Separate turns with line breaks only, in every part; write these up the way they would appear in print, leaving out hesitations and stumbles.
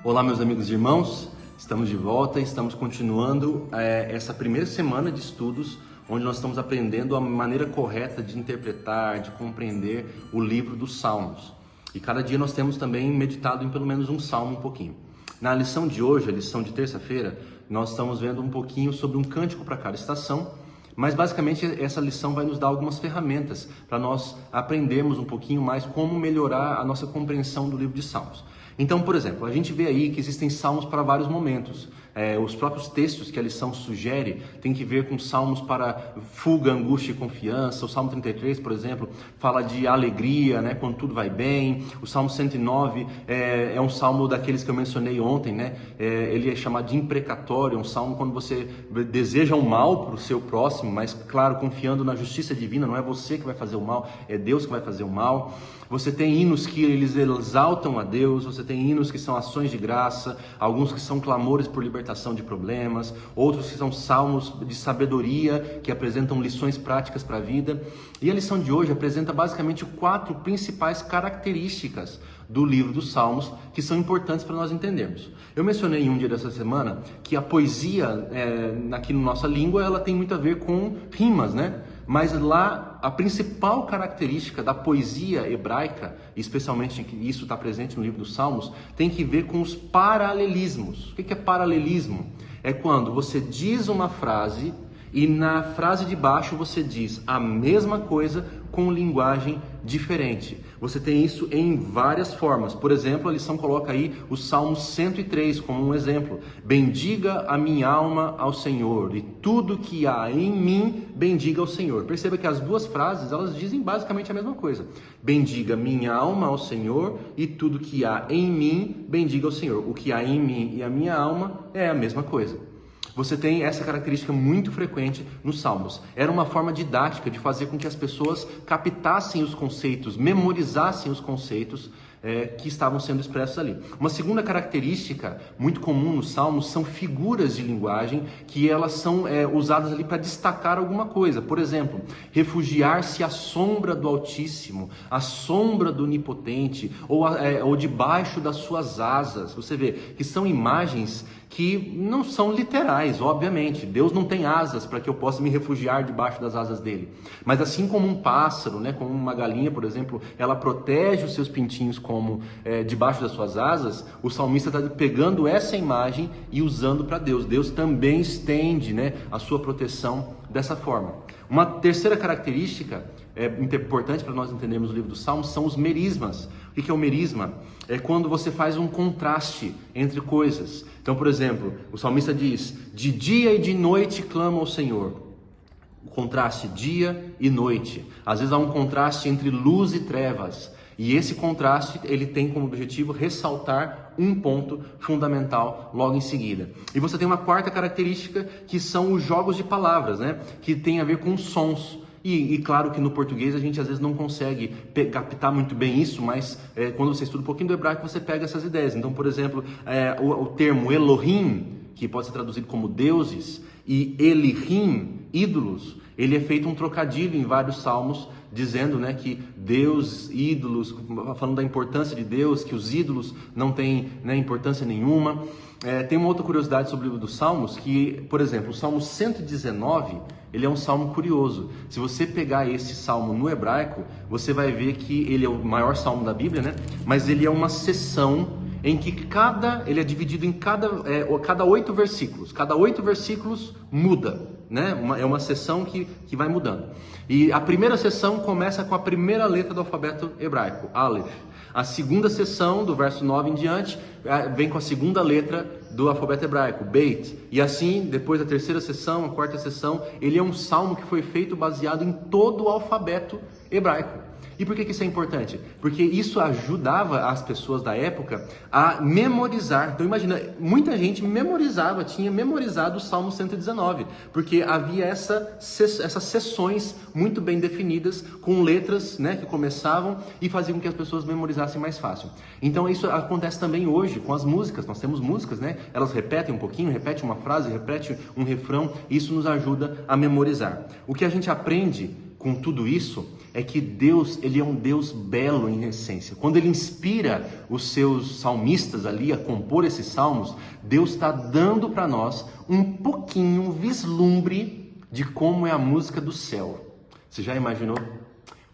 Olá, meus amigos e irmãos, estamos de volta e estamos continuando essa primeira semana de estudos, onde nós estamos aprendendo a maneira correta de interpretar, de compreender o livro dos Salmos. E cada dia nós temos também meditado em pelo menos um salmo um pouquinho. Na lição de hoje, a lição de terça-feira, nós estamos vendo um pouquinho sobre um cântico para cada estação, mas basicamente essa lição vai nos dar algumas ferramentas para nós aprendermos um pouquinho mais como melhorar a nossa compreensão do livro de Salmos. Então, por exemplo, a gente vê aí que existem salmos para vários momentos. Os próprios textos que a lição sugere tem que ver com salmos para fuga, angústia e confiança. O Salmo 33, por exemplo, fala de alegria, né, quando tudo vai bem. O Salmo 109 é um salmo daqueles que eu mencionei ontem, né? Ele é chamado de imprecatório, é um salmo quando você deseja o mal para o seu próximo, mas, claro, confiando na justiça divina. Não é você que vai fazer o mal, é Deus que vai fazer o mal. Você tem hinos que eles exaltam a Deus, você tem hinos que são ações de graça, alguns que são clamores por libertação de problemas, outros que são salmos de sabedoria, que apresentam lições práticas para a vida. E a lição de hoje apresenta basicamente 4 principais características do livro dos Salmos, que são importantes para nós entendermos. Eu mencionei em um dia dessa semana que a poesia, aqui na nossa língua, ela tem muito a ver com rimas, né? Mas lá, a principal característica da poesia hebraica, especialmente que isso está presente no livro dos Salmos, tem que ver com os paralelismos. O que é paralelismo? É quando você diz uma frase e na frase de baixo você diz a mesma coisa com linguagem diferente. Você tem isso em várias formas. Por exemplo, a lição coloca aí o Salmo 103 como um exemplo. Bendiga a minha alma ao Senhor e tudo que há em mim, bendiga ao Senhor. Perceba que as duas frases, elas dizem basicamente a mesma coisa. Bendiga minha alma ao Senhor e tudo que há em mim, bendiga ao Senhor. O que há em mim e a minha alma é a mesma coisa. Você tem essa característica muito frequente nos Salmos. Era uma forma didática de fazer com que as pessoas captassem os conceitos, memorizassem os conceitos que estavam sendo expressos ali. Uma segunda característica muito comum nos Salmos são figuras de linguagem que elas são usadas ali para destacar alguma coisa. Por exemplo, refugiar-se à sombra do Altíssimo, à sombra do Onipotente, ou debaixo das suas asas. Você vê que são imagens que não são literais, obviamente. Deus não tem asas para que eu possa me refugiar debaixo das asas dele. Mas assim como um pássaro, né, como uma galinha, por exemplo, ela protege os seus pintinhos como debaixo das suas asas, o salmista está pegando essa imagem e usando para Deus. Deus também estende, né, a sua proteção dessa forma. Uma terceira característica importante para nós entendermos o livro dos Salmos são os merismas. O que é o merisma? É quando você faz um contraste entre coisas. Então, por exemplo, o salmista diz: de dia e de noite clamo ao Senhor. O contraste dia e noite. Às vezes há um contraste entre luz e trevas. E esse contraste, ele tem como objetivo ressaltar um ponto fundamental logo em seguida. E você tem uma quarta característica, que são os jogos de palavras, né? Que tem a ver com sons. E claro que no português a gente às vezes não consegue captar muito bem isso, mas quando você estuda um pouquinho do hebraico você pega essas ideias. Então, por exemplo, o termo Elohim, que pode ser traduzido como deuses, e Elihim, ídolos, ele é feito um trocadilho em vários salmos, dizendo, né, que Deus, ídolos, falando da importância de Deus, que os ídolos não têm, né, importância nenhuma. Tem uma outra curiosidade sobre o livro dos Salmos, que, por exemplo, o Salmo 119, ele é um salmo curioso. Se você pegar esse salmo no hebraico, você vai ver que ele é o maior salmo da Bíblia, né? Mas ele é uma seção em que ele é dividido em cada 8 versículos. Cada 8 versículos muda, né? É uma seção que vai mudando. E a primeira seção começa com a primeira letra do alfabeto hebraico, Aleph. A segunda seção, do verso 9 em diante, vem com a segunda letra do alfabeto hebraico, Beit. E assim, depois da terceira seção, a quarta seção, ele é um salmo que foi feito baseado em todo o alfabeto hebraico. E por que isso é importante? Porque isso ajudava as pessoas da época a memorizar. Então imagina, muita gente tinha memorizado o Salmo 119, porque havia essas seções muito bem definidas, com letras, né, que começavam e faziam com que as pessoas memorizassem mais fácil. Então isso acontece também hoje com as músicas. Nós temos músicas, né? Elas repetem um pouquinho, repetem uma frase, repetem um refrão, e isso nos ajuda a memorizar. O que a gente aprende com tudo isso é que Deus, ele é um Deus belo em essência. Quando ele inspira os seus salmistas ali a compor esses salmos, Deus está dando para nós um pouquinho, um vislumbre de como é a música do céu. Você já imaginou?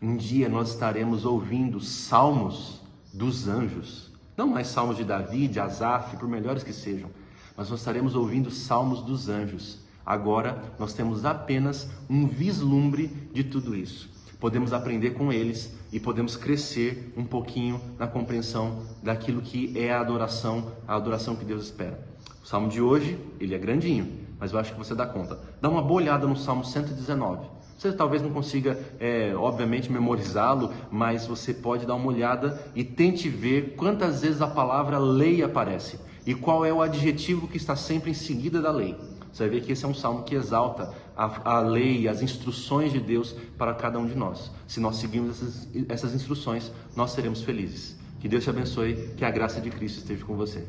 Um dia nós estaremos ouvindo salmos dos anjos. Não mais salmos de Davi, de Asaf, por melhores que sejam, mas nós estaremos ouvindo salmos dos anjos. Agora nós temos apenas um vislumbre de tudo isso. Podemos aprender com eles e podemos crescer um pouquinho na compreensão daquilo que é a adoração que Deus espera. O salmo de hoje, ele é grandinho, mas eu acho que você dá conta. Dá uma boa olhada no Salmo 119. Você talvez não consiga, obviamente, memorizá-lo, mas você pode dar uma olhada e tente ver quantas vezes a palavra lei aparece e qual é o adjetivo que está sempre em seguida da lei. Você vai ver que esse é um salmo que exalta a lei, as instruções de Deus para cada um de nós. Se nós seguirmos essas instruções, nós seremos felizes. Que Deus te abençoe, que a graça de Cristo esteja com você.